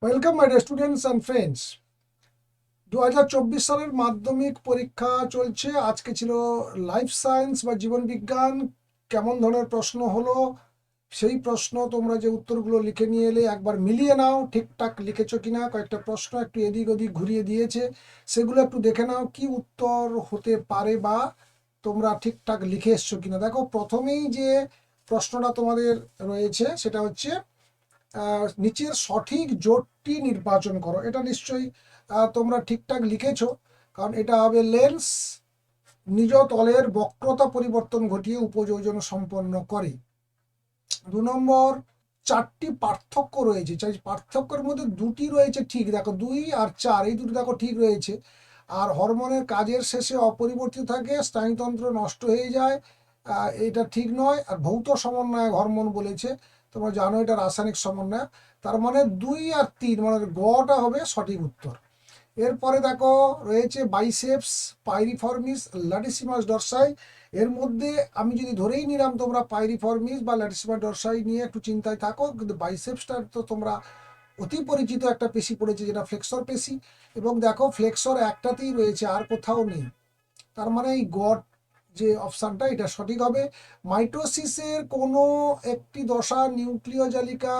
Welcome my dear students and friends. 2024 সালের মাধ্যমিক পরীক্ষা চলছে। আজকে ছিল লাইফ সায়েন্স বা জীবন বিজ্ঞান। কেমন ধরনের প্রশ্ন হলো সেই প্রশ্ন তোমরা যে উত্তরগুলো লিখে নিয়ে এলে একবার মিলিয়ে নাও, ঠিকঠাক লিখেছো কিনা। কয়েকটা প্রশ্ন একটু এদিক ওদিক ঘুরিয়ে দিয়েছে, সেগুলো একটু দেখে নাও কি উত্তর হতে পারে বা তোমরা ঠিকঠাক লিখে এসছো কিনা। দেখো, প্রথমেই যে প্রশ্নটা তোমাদের রয়েছে সেটা হচ্ছে নিচের সঠিক জোটটি নির্বাচন করো। এটা নিশ্চয়ই তোমরা ঠিকঠাক লিখেছো, কারণ এটা হবে লেন্স নিজ তলের বক্রতা পরিবর্তন ঘটিয়ে উপযোজন সম্পন্ন করে। 2 নম্বর, চারটি পার্থক্য রয়েছে। পার্থক্যের মধ্যে দুটি রয়েছে ঠিক, দেখো 2 আর 4 এই দুটো দেখো ঠিক রয়েছে। আর হরমোনের কাজের শেষে অপরিবর্তিত থাকে, স্নায়ুতন্ত্র নষ্ট হয়ে যায়, এটা ঠিক নয়। আর ভৌত সমন্বয়ক হরমোন বলেছে, তোমরা জানো এটা রাসায়নিক সমন্বয়। তার মানে 2 আর 3 মানে গটা হবে সঠিক উত্তর। এরপরে দেখো রয়েছে বাইসেপস, পাইরিফর্মিস, ল্যাটিসিমাস ডরসাই। এর মধ্যে আমি যদি ধরেই নিলাম তোমরা পাইরিফর্মিস বা ল্যাটিসিমাস ডরসাই নিয়ে একটু চিন্তায় থাকো, কিন্তু বাইসেপসটা তো তোমরা অতি পরিচিত একটা পেশি পড়েছে যেটা ফ্লেক্সর পেশি, এবং দেখো ফ্লেক্সর একটাতেই রয়েছে, আর কোথাও নেই। তার মানে এই গড যে অপশানটা এটা সঠিক হবে। মাইটোসিসের কোনো একটি দশা নিউক্লিয় জালিকা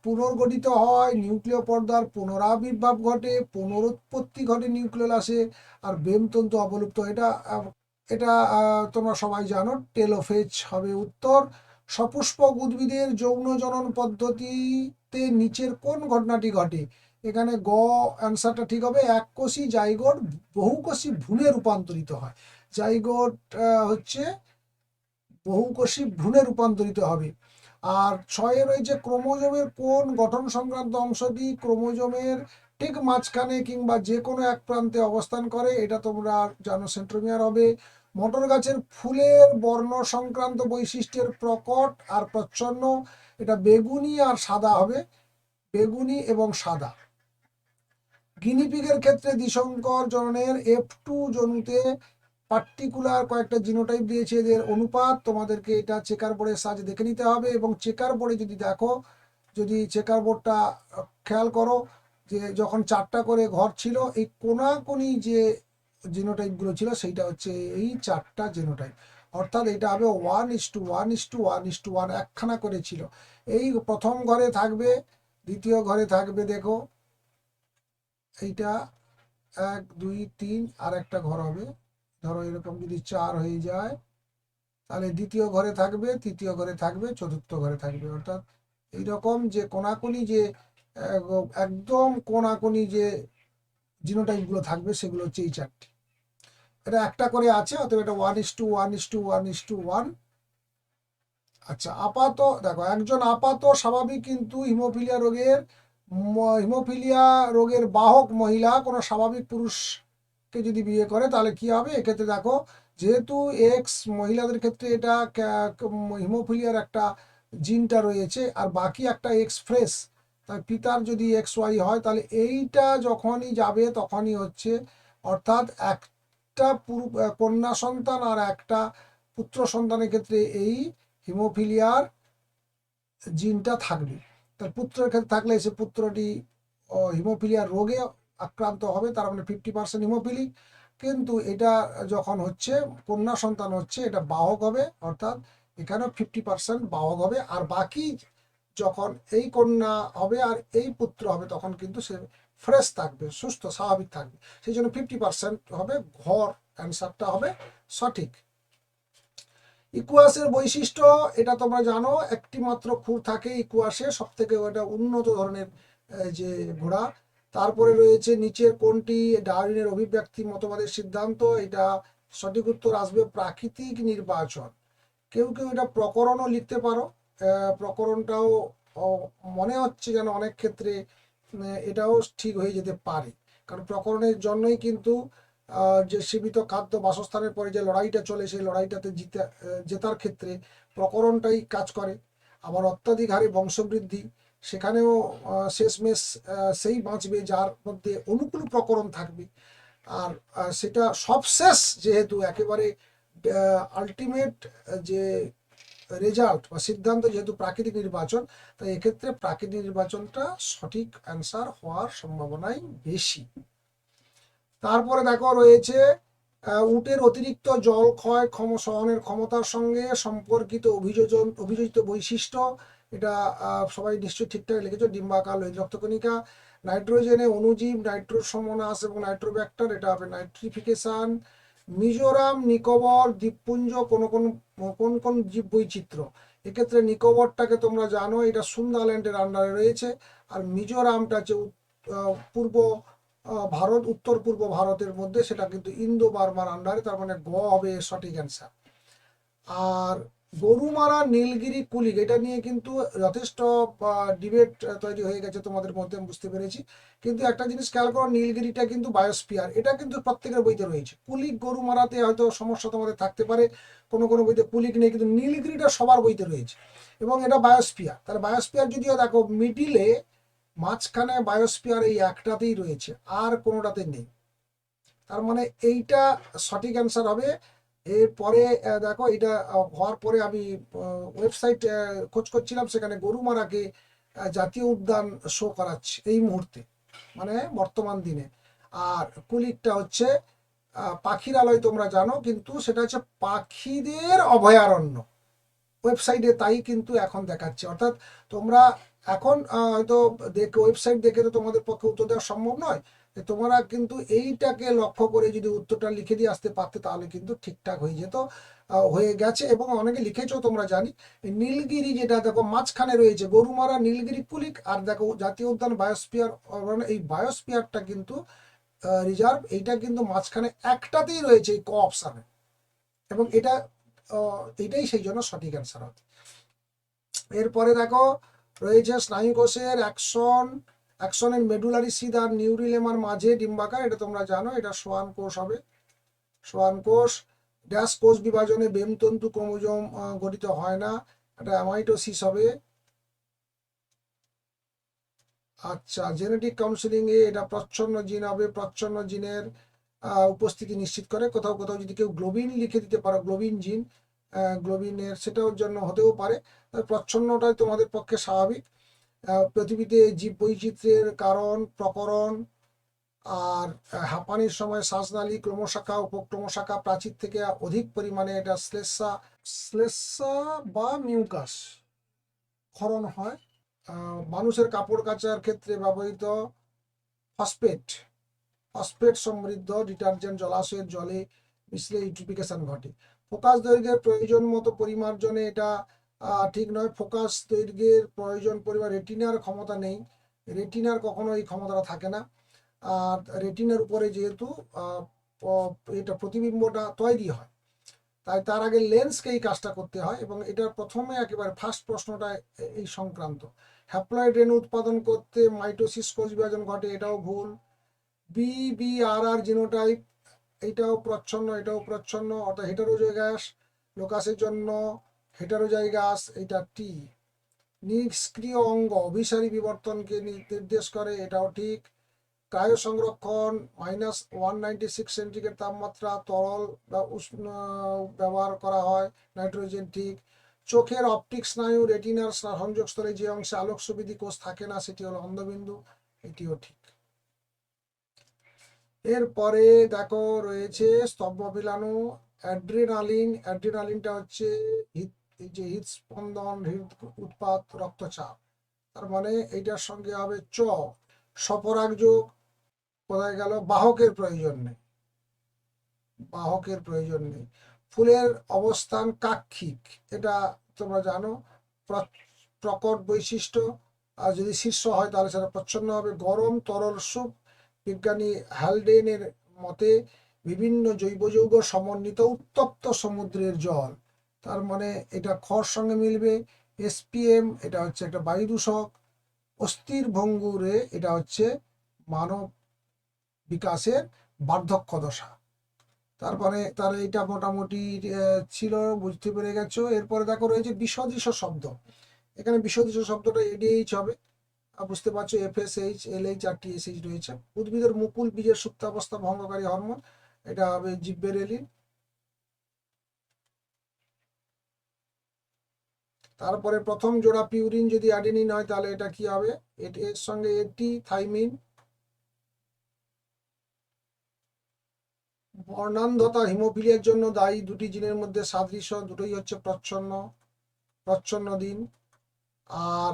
পুনর্গঠিত হয়, নিউক্লিয় পর্দার পুনরাবির্ভাব ঘটে, পুনরুৎপত্তি ঘটে নিউক্লিয়াসে, আর বেমতন্তু অবলুপ্ত। এটা এটা তোমরা সবাই জানো, টেলোফেজ হবে উত্তর। সপুষ্পক উদ্ভিদের যৌন জনন পদ্ধতিতে নিচের কোন ঘটনাটি ঘটে? এখানে গ অ্যান্সারটা ঠিক হবে। এককোষী জাইগোট বহুকোষী ভ্রূণে রূপান্তরিত হয়। জাইগোট হচ্ছে বহুকোষী ভ্রূণে রূপান্তরিত হবে। আর 6-এ রয়েছে ক্রোমোজোমের কোন গঠন সংক্রান্ত অংশটি ক্রোমোজোমের ঠিক মাঝখানে কিংবা যে কোনো এক প্রান্তে অবস্থান করে? এটা তোমরা জানো, সেন্ট্রোমিয়ার হবে। মটর গাছের ফুলের বর্ণ সংক্রান্ত বৈশিষ্ট্যের প্রকট আর প্রচ্ছন্ন, এটা বেগুনি আর সাদা হবে, বেগুনি এবং সাদা। গিনিপিগের ক্ষেত্রে দ্বিসংকর জননের F2 জনুতে পার্টিকুলার কয়েকটা জিনোটাইপ দিয়েছে, এদের অনুপাত তোমাদেরকে এটা চেকার বোর্ডের সাহায্যে দেখে নিতে হবে। এবং চেকার বোর্ডে যদি দেখো, যদি চেকার বোর্ডটা খেয়াল করো, যে যখন 4টা করে ঘর ছিল, এই কোনাকুনি যে জিনোটাইপগুলো ছিল সেইটা হচ্ছে এই 4টা জিনোটাইপ। অর্থাৎ এটা হবে 1:1:1:1:1, একখানা করে ছিল। এই প্রথম ঘরে থাকবে, দ্বিতীয় ঘরে থাকবে, দেখো এইটা 1 2 3, আর একটা ঘর হবে। ধরো এরকম যদি 4 হয়ে যায়, তাহলে দ্বিতীয় ঘরে থাকবে, তৃতীয় ঘরে থাকবে, চতুর্থ ঘরে থাকবে। অর্থাৎ এইরকম যে কোনাকুনি যে একদম কোনাকুনি যে জিনোটাইপগুলো থাকবে সেগুলো হচ্ছে এই 4টি। এটা একটা করে আছে, অতএব এটা 1:1:1:1:1। আচ্ছা, আপাত দেখো, একজন আপাত স্বাভাবিক কিন্তু হিমোফিলিয়া রোগের বাহক মহিলা কোনো স্বাভাবিক পুরুষকে যদি বিয়ে করে তাহলে কি হবে? এক্ষেত্রে দেখো, যেহেতু এক্স মহিলাদের ক্ষেত্রে এটা হিমোফিলিয়ার একটা জিনটা রয়েছে, আর বাকি একটা এক্স ফ্রেশ, তাই পিতার যদি XY হয় তাহলে এইটা যখনই যাবে তখনই হচ্ছে, অর্থাৎ একটা কন্যা সন্তান আর একটা পুত্র সন্তানের ক্ষেত্রে এই হিমোফিলিয়ার জিনটা থাকবে। তার পুত্রের ক্ষেত্রে থাকলে সে পুত্রটি হিমোফিলিয়ার রোগে আক্রান্ত হবে, তার মানে 50% হিমোফিলিক। কিন্তু এটা যখন হচ্ছে কন্যা সন্তান হচ্ছে, এটা বাহক হবে, অর্থাৎ এখানেও 50% বাহক হবে। আর বাকি যখন এই কন্যা হবে আর এই পুত্র হবে তখন কিন্তু সে ফ্রেশ থাকবে, সুস্থ স্বাভাবিক থাকবে। সেই জন্য 50% হবে, ঘর অ্যান্সারটা হবে সঠিক। ইকুয়াসের বৈশিষ্ট্য এটা তোমরা জানো, একটি মাত্র খুর থাকে ইকুয়াসে, সব থেকে ওটা উন্নত ধরনের যে ঘোড়া। তারপরে রয়েছে নিচের কোনটি ডারউইনের অভিব্যক্তি মতবাদের সিদ্ধান্ত? এটা সঠিক উত্তর আসবে প্রাকৃতিক নির্বাচন। কেউ কেউ এটা প্রকরণও লিখতে পারো, প্রকরণটাও মনে হচ্ছে যেন অনেক ক্ষেত্রে এটাও ঠিক হয়ে যেতে পারে, কারণ প্রকরণের জন্যই কিন্তু যে সীমিত খাদ্য বাসস্থানের পরে যে লড়াইটা চলে, সেই লড়াইটাতে জেতার ক্ষেত্রে প্রকরণটাই কাজ করে। আবার অত্যাধিক হারে বংশবৃদ্ধি, সেখানেও শেষমেশ সেই বাঁচবে যার মধ্যে অনুকূল প্রকরণ থাকবে। আর সেটা সবশেষ যেহেতু একেবারে আলটিমেট যে রেজাল্ট বা সিদ্ধান্ত যেহেতু প্রাকৃতিক নির্বাচন, তাই এক্ষেত্রে প্রাকৃতিক নির্বাচনটা সঠিক অ্যান্সার হওয়ার সম্ভাবনাই বেশি। তারপরে দেখো রয়েছে উটের অতিরিক্ত জল ক্ষয় সহনের ক্ষমতার সঙ্গে সম্পর্কিত অভিযোজিত বৈশিষ্ট্য। এটা সবাই নিশ্চয়ই ঠিকঠাক লিখেছো, ডিম্বাকার লোহিত রক্তকণিকা। নাইট্রোজেনে অণুজীব, নাইট্রোসমোনাস এবং নাইট্রোব্যাক্টার, এটা হবে নাইট্রিফিকেশন। মিজোরাম নিকোবর দ্বীপপুঞ্জ কোন কোন কোন কোন জীব বৈচিত্র্য। এক্ষেত্রে নিকোবরটাকে তোমরা জানো এটা সুন্দারল্যান্ডের আন্ডারে রয়েছে, আর মিজোরামটা হচ্ছে পূর্ব ভারত, উত্তর পূর্ব ভারতের মধ্যে, সেটা কিন্তু ইন্দো বার্মার আন্ডারে, তার মানে গ হবে সঠিক অ্যান্সার। আর গরুমারা, নীলগিরি, কুলিক, এটা নিয়ে কিন্তু যথেষ্ট ডিবেট তৈরি হয়ে গেছে তোমাদের মধ্যে, আমি বুঝতে পেরেছি। কিন্তু একটা জিনিস খেয়াল করো, নীলগিরিটা কিন্তু বায়োস্পিয়ার, এটা কিন্তু প্রত্যেকের বইতে রয়েছে। কুলিক গরুমারাতে হয়তো সমস্যা তোমাদের থাকতে পারে, কোনো কোনো বইতে কুলিক নেই, কিন্তু নীলগিরিটা সবার বইতে রয়েছে এবং এটা বায়োস্পিয়ার। তাহলে বায়োস্পিয়ার যদিও দেখো মিডিলে, মাঝখানে বায়োস্পিয়ার এই একটাতেই রয়েছে, আর কোনোটাতে নেই। তার মানে এইটা সঠিক অ্যান্সার হবে। এরপরে দেখো এটা হওয়ার পরে আমি ওয়েবসাইট খোঁজ করছিলাম, সেখানে গরুমারাকে জাতীয় উদ্যান শো করাচ্ছে এই মুহূর্তে, মানে বর্তমান দিনে। আর কুলিকটা হচ্ছে পাখিরালয়, তোমরা জানো, কিন্তু সেটা হচ্ছে পাখিদের অভয়ারণ্য। ওয়েবসাইটে তাই কিন্তু এখন দেখাচ্ছে। অর্থাৎ তোমরা এখন হয়তো ওয়েবসাইট দেখে তো তোমাদের পক্ষে উত্তর দেওয়া সম্ভব নয়, তোমরা কিন্তু এইটাকে লক্ষ্য করে যদি উত্তরটা লিখে দিয়ে আসতে পারতে, তাহলে কিন্তু ঠিকঠাক হয়ে যেত, হয়ে গেছে। এবং অনেকে লিখেছো তোমরা জানি। নীলগিরি যেটা দেখো মাঝখানে রয়েছে, গরুমারা, নীলগিরি, কুলিক, আর দেখো জাতীয় উদ্যান বায়োস্পিয়ার, এই বায়োস্পিয়ারটা কিন্তু রিজার্ভ, এইটা কিন্তু মাঝখানে একটাতেই রয়েছে এই ক অপশানে, এবং এটাই সেই জন্য সঠিক অ্যান্সার হবে। এরপরে দেখো রয়েছে স্নায়ু কোষের অ্যাকশনের মেডুলারি সিদ আর নিউরিলেমার মাঝে ডিম্বাকার, এটা তোমরা জানো, এটা সোয়ান কোষ হবে। সোয়ান কোষ। ড্যাশ কোষ বিভাজনে বেমতন্তু ক্রোমোজোম গঠিত হয় না, এটা অ্যামাইটোসিস হবে। আচ্ছা, জেনেটিক কাউন্সিলিং এ এটা প্রচ্ছন্ন জিন হবে। প্রচ্ছন্ন জিনের উপস্থিতি নিশ্চিত করে। কোথাও কোথাও যদি কেউ গ্লোবিন লিখে দিতে পারো, গ্লোবিন জিন, গ্লোবিনের, সেটার জন্য হতেও পারে। প্রচ্ছন্নটাই তোমাদের পক্ষে স্বাভাবিক। পৃথিবীতে জীব বৈচিত্র্যের কারণ প্রকরণ। আর হাঁপানির সময় শ্বাসনালী, ক্লোমশাখা, উপক্লোমশাখা, প্রাচীর থেকে অধিক পরিমাণে এটা শ্লেষ্মা বা মিউকাস ক্ষরণ হয়। মানুষের কাপড় কাচার ক্ষেত্রে ব্যবহৃত ফসফেট ফসফেট সমৃদ্ধ ডিটারজেন্ট জলাশয়ের জলে মিশলে ইউট্রিফিকেশন ঘটে। ফোকাস দৈর্ঘ্যের প্রয়োজন মতো পরিমার্জনে এটা ঠিক নয়। ফোকাস দৈর্ঘ্যের প্রয়োজন পরিমাণ, রেটিনার ক্ষমতা নেই, রেটিনার কখনো এই ক্ষমতাটা থাকে না। আর রেটিনার উপরে যেহেতু এটা প্রতিবিম্বটা তৈরি হয়, তাই তার আগে লেন্সকে এই কাজটা করতে হয়, এবং এটা প্রথমে একেবারে ফার্স্ট প্রশ্নটা এই সংক্রান্ত। হ্যাপ্লয়েড রেণু উৎপাদন করতে মাইটোসিস কোষ বিভাজন ঘটে, এটাও ভুল। BBRR জিনোটাইপ, এইটাও প্রচ্ছন্ন, এটাও প্রচ্ছন্ন, অর্থাৎ হেটারোজাইগাস। লোকাসের জন্য হেটারোজাইগাস, এটা টি। নিষ্ক্রিয় অঙ্গ অভিসারী বিবর্তনকে নির্দেশ করে, এটাও ঠিক। ক্রায়ো সংরক্ষণ -196 সেন্টিগ্রেড তাপমাত্রা তরল বা উষ্ণ ব্যবহার করা হয়, নাইট্রোজেন ঠিক। চোখের অপটিক স্নায়ু রেটিনার সংযোগস্থলে যে অংশে আলোক সুবিধি কোষ থাকে না, সেটি হলো অন্ধবিন্দু, এটিও ঠিক। এরপরে দেখো রয়েছে স্তম্ভবিলানু, অ্যাড্রিনালিনটা হচ্ছে এই যে হৃদস্পন্দন, হৃদ উৎপাত, রক্তচাপ, তার মানে এইটার সঙ্গে হবে চ। সপরাগযোগ কোথায় গেল, বাহকের প্রয়োজন নেই, বাহকের প্রয়োজন নেই। ফুলের অবস্থান কাক্ষিক, এটা তোমরা জানো, প্রকট বৈশিষ্ট্য। আর যদি শীর্ষ হয় তাহলে সেটা প্রচ্ছন্ন হবে। গরম তরল স্যুপ, বিজ্ঞানী হ্যালডেনের মতে বিভিন্ন জৈব যৌগ সমন্বিত উত্তপ্ত সমুদ্রের জল, তার মানে এটা খর সঙ্গে মিলবে। SPM, এটা হচ্ছে একটা বায়ু দূষক। অস্থির ভঙ্গুরে, এটা হচ্ছে মানব বিকাশের বার্ধক্য দশা। তারপরে তার এইটা মোটামুটি ছিল, বুঝতে পেরে গেছো। এরপরে দেখো রয়েছে বিসদৃশ শব্দ, এখানে বিসদৃশ শব্দটা ADH হবে, বুঝতে পারছো, FSH, LH আর TSH রয়েছে। উদ্ভিদের মুকুল বীজের সুপ্তাবস্থা ভঙ্গকারী হরমোন, এটা হবে জিব্বেরেলিন। তারপরে প্রথম জোড়া পিউরিন যদি অ্যাডেনিন হয় তাহলে এটা কি হবে, এর সঙ্গে এটি থাইমিন। বর্ণান্ধতা হিমোফিলিয়ার জন্য দায়ী দুটি জিনের মধ্যে সাদৃশ্য, দুটোই হচ্ছে প্রচ্ছন্ন দিন। আর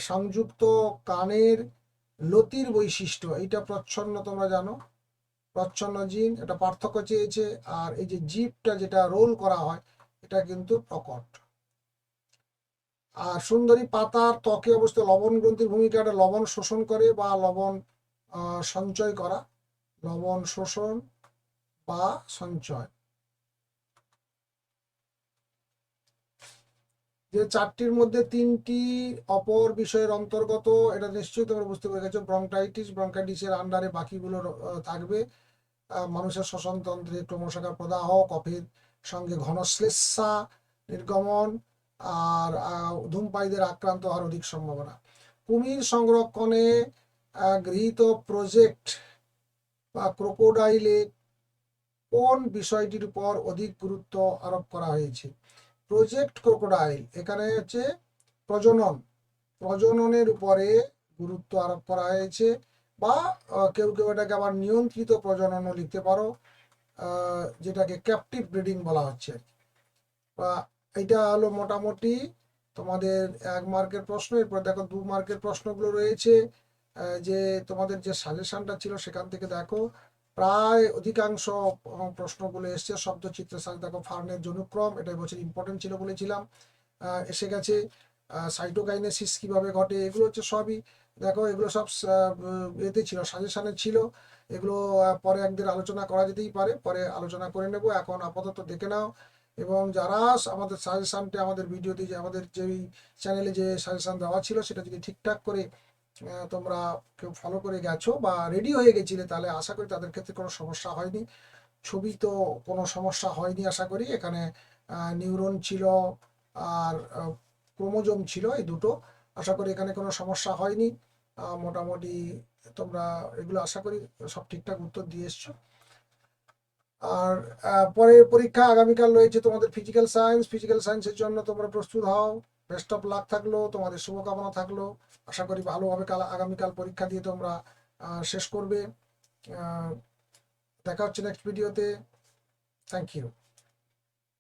সংযুক্ত কানের লতির বৈশিষ্ট্য, এইটা প্রচ্ছন্ন, তোমরা জানো প্রচ্ছন্ন জিন, এটা পার্থক্য চেয়েছে। আর এই যে জিভটা যেটা রোল করা হয় এটা কিন্তু প্রকট। আর সুন্দরী পাতার ত্বকে অবস্থিত লবণ গ্রন্থির ভূমিকা, এটা লবণ শোষণ করে বা লবণ সঞ্চয় করা, লবণ শোষণ বা সঞ্চয়। যে চারটির মধ্যে তিনটি অপর বিষয়ের অন্তর্গত, এটা নিশ্চয়ই তোমরা বুঝতে পেরে গেছো। ব্রঙ্কাইটিসের আন্ডারে বাকিগুলো থাকবে। মানুষের শ্বসনতন্ত্রে ক্রমশাখা প্রদাহ, কফের সঙ্গে ঘনশ্লেষ্মা নির্গমন, আর ধূমপায়ীদের আক্রান্ত হওয়ার অধিক সম্ভাবনা। কুমির সংরক্ষণে গৃহীত প্রজেক্ট বা ক্রোকোডাইলে কোন বিষয়টির উপর অধিক গুরুত্ব আরোপ করা হয়েছে? প্রজেক্ট ক্রোকোডাইল, এখানে হচ্ছে প্রজননের উপরে গুরুত্ব আরোপ করা হয়েছে, বা কেউ কেউ এটাকে আবার নিয়ন্ত্রিত প্রজননও লিখতে পারো, যেটাকে ক্যাপটিভ ব্রিডিং বলা হচ্ছে। বা এটা হলো মোটামুটি তোমাদের 1 মার্কের প্রশ্ন। এরপর দেখো 2 মার্কের প্রশ্নগুলো রয়েছে, যে তোমাদের যে সাজেশনটা ছিল সেখান থেকে দেখো প্রায় অধিকাংশ প্রশ্নগুলো এসছে। শব্দচিত্রের সাথে দেখো ফার্নের জনুক্রম, এটা বছর ইম্পর্টেন্ট ছিল বলেছিলাম, এসে গেছে। সাইটোকাইনেসিস কিভাবে ঘটে, এগুলো হচ্ছে সবই দেখো, এগুলো সব এতে ছিল, সাজেশনে ছিল। এগুলো পরে একদিন আলোচনা করা যেতেই পারে, পরে আলোচনা করে নেব। এখন আপাতত দেখে নাও। এবং যারা আমাদের সাজেশনটা, আমাদের ভিডিওতে যে আমাদের যেই চ্যানেলে যে সাজেশন দেওয়া ছিল সেটা যদি ঠিকঠাক করে তোমরা কেউ ফলো করে গেছো বা রেডি হয়ে গেছিলে, তাহলে আশা করি তাদের ক্ষেত্রে কোনো সমস্যা হয়নি। ছবি তো কোনো সমস্যা হয়নি আশা করি। এখানে নিউরন ছিল আর ক্রোমোজোম ছিল, এই দুটো। আশা করি এখানে কোনো সমস্যা হয়নি। মোটামুটি তোমরা এগুলো আশা করি সব ঠিকঠাক উত্তর দিয়ে এসছো। আর পরের পরীক্ষা আগামীকাল রয়েছে তোমাদের ফিজিক্যাল সায়েন্সের জন্য তোমরা প্রস্তুত হও। বেস্ট অফ লাক থাকলো, তোমাদের শুভকামনা থাকলো। আশা করি ভালোভাবে আগামীকাল পরীক্ষা দিয়ে তোমরা শেষ করবে। দেখা হচ্ছে নেক্সট ভিডিওতে। Thank you.